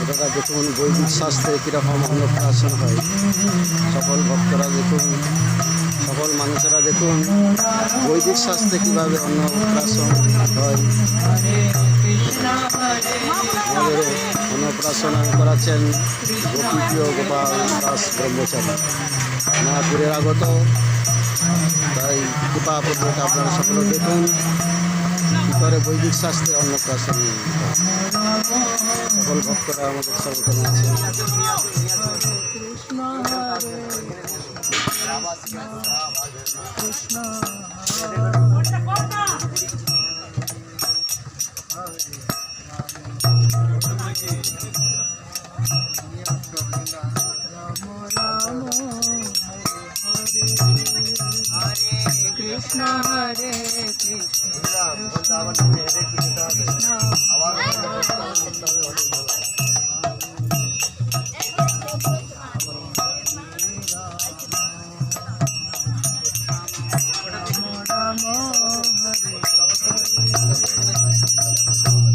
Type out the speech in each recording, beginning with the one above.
আপনারা দেখুন বৈদিক শাস্ত্রে কীরকম অন্নপ্রাশন হয়। সকল ভক্তরা দেখুন, সকল মানুষেরা দেখুন বৈদিক শাস্ত্রে কীভাবে অন্নপ্রাশন হয়। আমাদের অন্নপ্রাশন করাচ্ছেন গোপীপ্রিয় গোপাল দাস ব্রহ্মচারী, মায়াপুরের আগত। তাই কৃপাপূর্বক আপনারা সকলে দেখুন কী করে বৈদিক শাস্ত্রে অন্নপ্রাশন। সকল ভক্তরা আমাদের সর্বতনে আছেন। Krishna Hare Krishna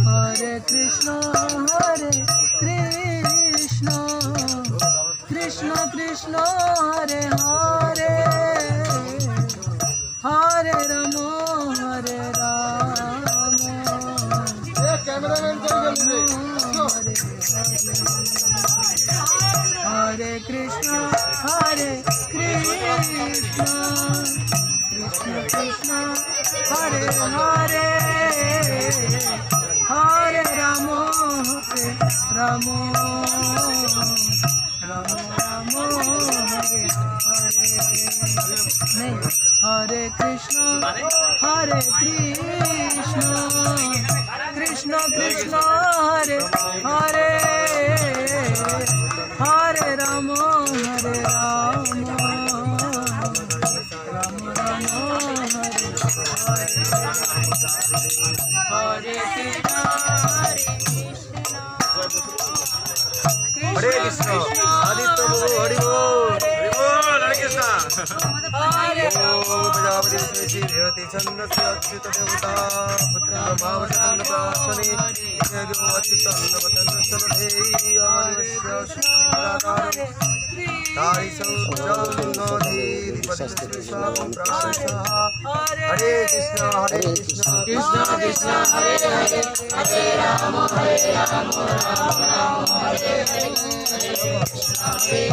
Hare Krishna Hare Krishna Krishna Krishna Hare Hare Hare Rama Hare Rama Hare Krishna Hare Krishna Krishna Krishna Hare Hare Hare Rama Hare Rama Rama Rama Hare Hare Hare Krishna Hare Krishna Krishna Krishna Hare Hare Hare Rama Hare Rama Rama Rama Hare Hare Krishna Hare Krishna Aditya Babu Hari Bol Hare Krishna Hare Prajapati Vishnu Devati Chandasya Achyuta Devata Putra Bhavashanapasani Yagyo Achyuta Navatanasanadehi Amarvasya Shukrimadaram Tari Saujamnodhi Dipadisvisham Prashaha Hare Krishna Krishna Krishna Hare Hare Hare Rama Hare Rama Rama Rama Hare Hare Hare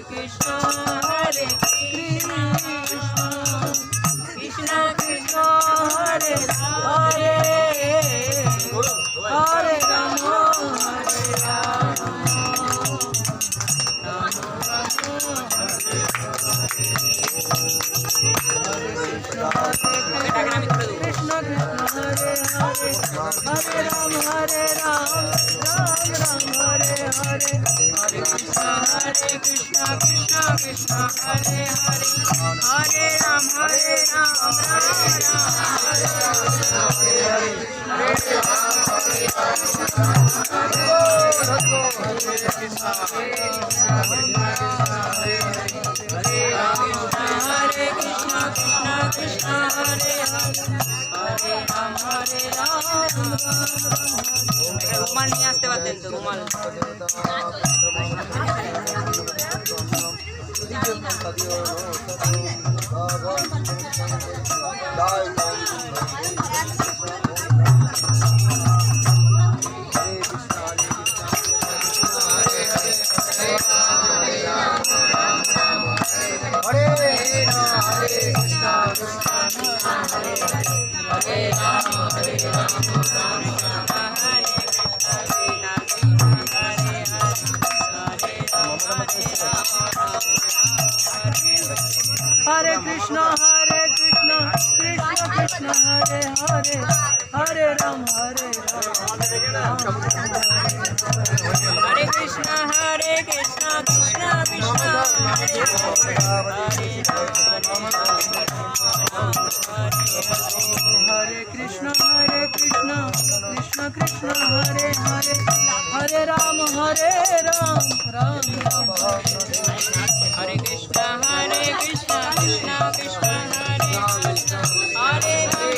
Krishna Hare Krishna Hare Krishna Hare Krishna Krishna Krishna Hare Hare Hare Rama Rama Hare Hare Hare Krishna Hare Krishna Hare Krishna Krishna Krishna Hare Hare Hare Rama Hare Krishna Hare Krishna Krishna Krishna Hare Hare Hare Rama Hare Rama Krishna Krishna Hare Hare Hare Rama Hare Rama Ram Ram Hare Hare Hare Krishna Krishna Krishna Hare Hare Hare Rama Hare Rama Ram Ram Hare Hare রুমাল নিয়ে আসতে পারতেন তো রুমাল Hare Ram, Hare Ram, Hare Krishna, Krishna Krishna, Hare Hare Krishna, Krishna Krishna, Hare Hare, Hare Ram, Ram Ram, Hare Krishna, Krishna Krishna, Hare Hare, Hare Hare